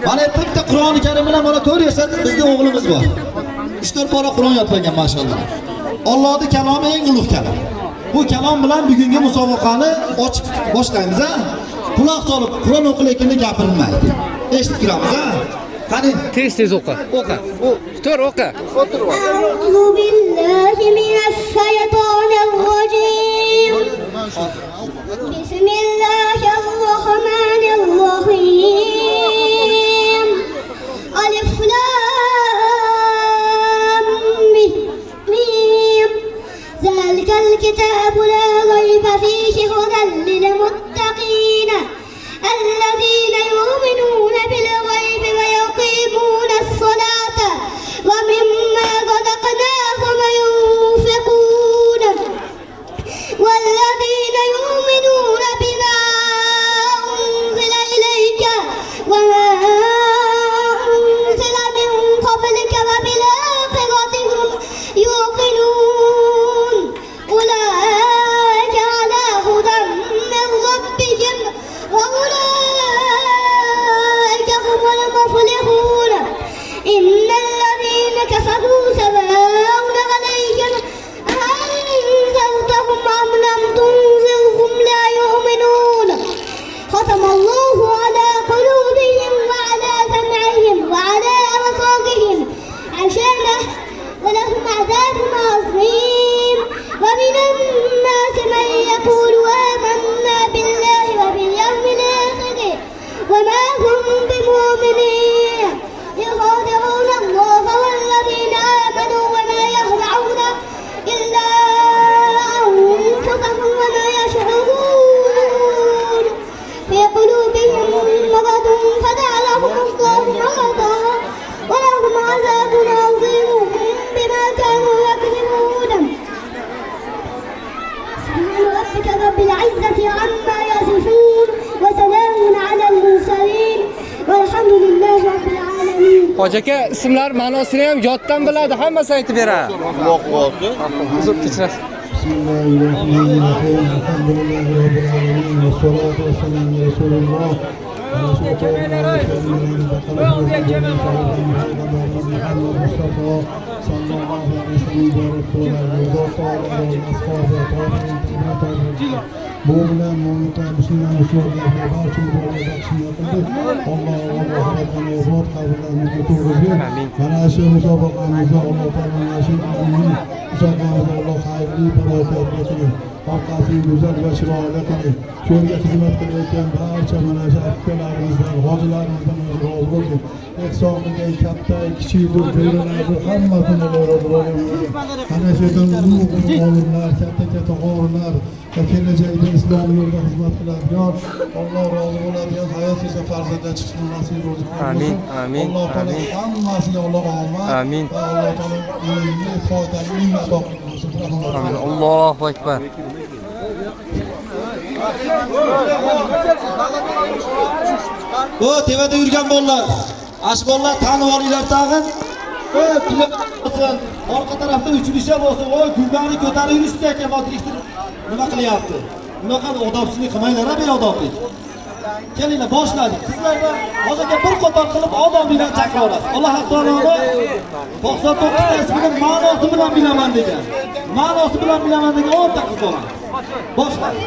Mana bitta Qur'oni Karim bilan mana ko'ryapsiz, bizning o'g'limiz bor. 3-4 pora Qur'on yodlagan maşallah. Allohning kalomi eng ulug' kalom. Bu kalom bilan bugungi musobaqani ochib boshlaymiz ha. Quloq solib Qur'on o'qilayotganda gapirilmaydi. Eshitib turamiz ha. Qani tez o'qi. O'qi. Tur o'qi. A'udhu billahi minash shaytonir rojim. Bismillahirrahmanirrahim. Alif lam mim. Zalikal kitabu la rayba fihi hudan lil muttaqin. الذين يؤمنون بالغيب ويقيمون الصلاة ومما رزقناهم ينفقون والذين يؤمنون بما أنزل إليك وما أنزل من قبلك وبالآخرة هم يوقنون أولئك على هدى من ربهم وأولئك هم المفلحون إن الذين كفروا سواء عليهم أأنذرتهم أم لم تنذرهم لا يؤمنون ختم الله على قلوبهم وعلى سمعهم وعلى أبصارهم غشاوة ولهم عذاب عظيم ومن الناس من يقول آمنا بالله وباليوم الآخر وما هم بمؤمنين يخادعون الله والذين آمنوا وما يخدعون إلا أنفسهم وما يشعرون في قلوبهم مرض فجعلهم الله مرضا ولهم عذاب عظيم بما كانوا يكذبون سبحان ربك رب العزة عما يصفون وسلام على المرسلين والحمد لله رب العالمين. Hoji aka, ismlar ma'nosini ham yoddan biladi, hammasi aytib beradi. Uzr kechirasiz. Bismillahirrahmanirrahim. Alhamdulillahi robbil alamin. Wassalatu wassalamu ala rasulillah. Bu bilan mu'minlar musulmonlarga barcha murojaatlarni qildi. Alloh obod qabrlarini to'g'rizga. Mana shu musobaqamizda Alloh taoloning musobaqamizda Alloh xayrli barakatli qilsin. Orqasini go'zal va chiroyli qilsin. Cho'lga xizmat qilayotgan barcha mana shu akalarimizdan, hojilarimizdan rozi bo'lsin. Ehsonliga katta, kichik bo'lalarni hammasini rozi bo'lsin. Ana shu ulug' olimlar, katta g'orlar va kelajakda islom yo'lida xizmat qiladigan, Alloh rozi bo'ladigan hayot esa farzanddan chiqishni nasib etsin. Amin, amin. Alloh taolo hammasiga Alloh omad. Amin. Va Alloh taolo ilmli, foydali ilm ato qilsin. Amin. Allohu akbar. O tevada yurgan bolalar, ashbollar tanib olinglar tag'in. Orqa tarafda uchilishlar bo'lsa, voy kulbani ko'tarib yurishdi ekan, motrikdir. Nima qilyapti? Bunaqa odobsizlik qilmanglar, beodoblik. Kelinglar, boshladik. Sizlarga hozirga bir qator qilib odob bilan chaqiramiz. Alloh taoloning 99 ta ismini ma'nosi bilan bilaman degan. Ma'nosi bilan bilaman degan 10 ta qiz bor. Boshladik.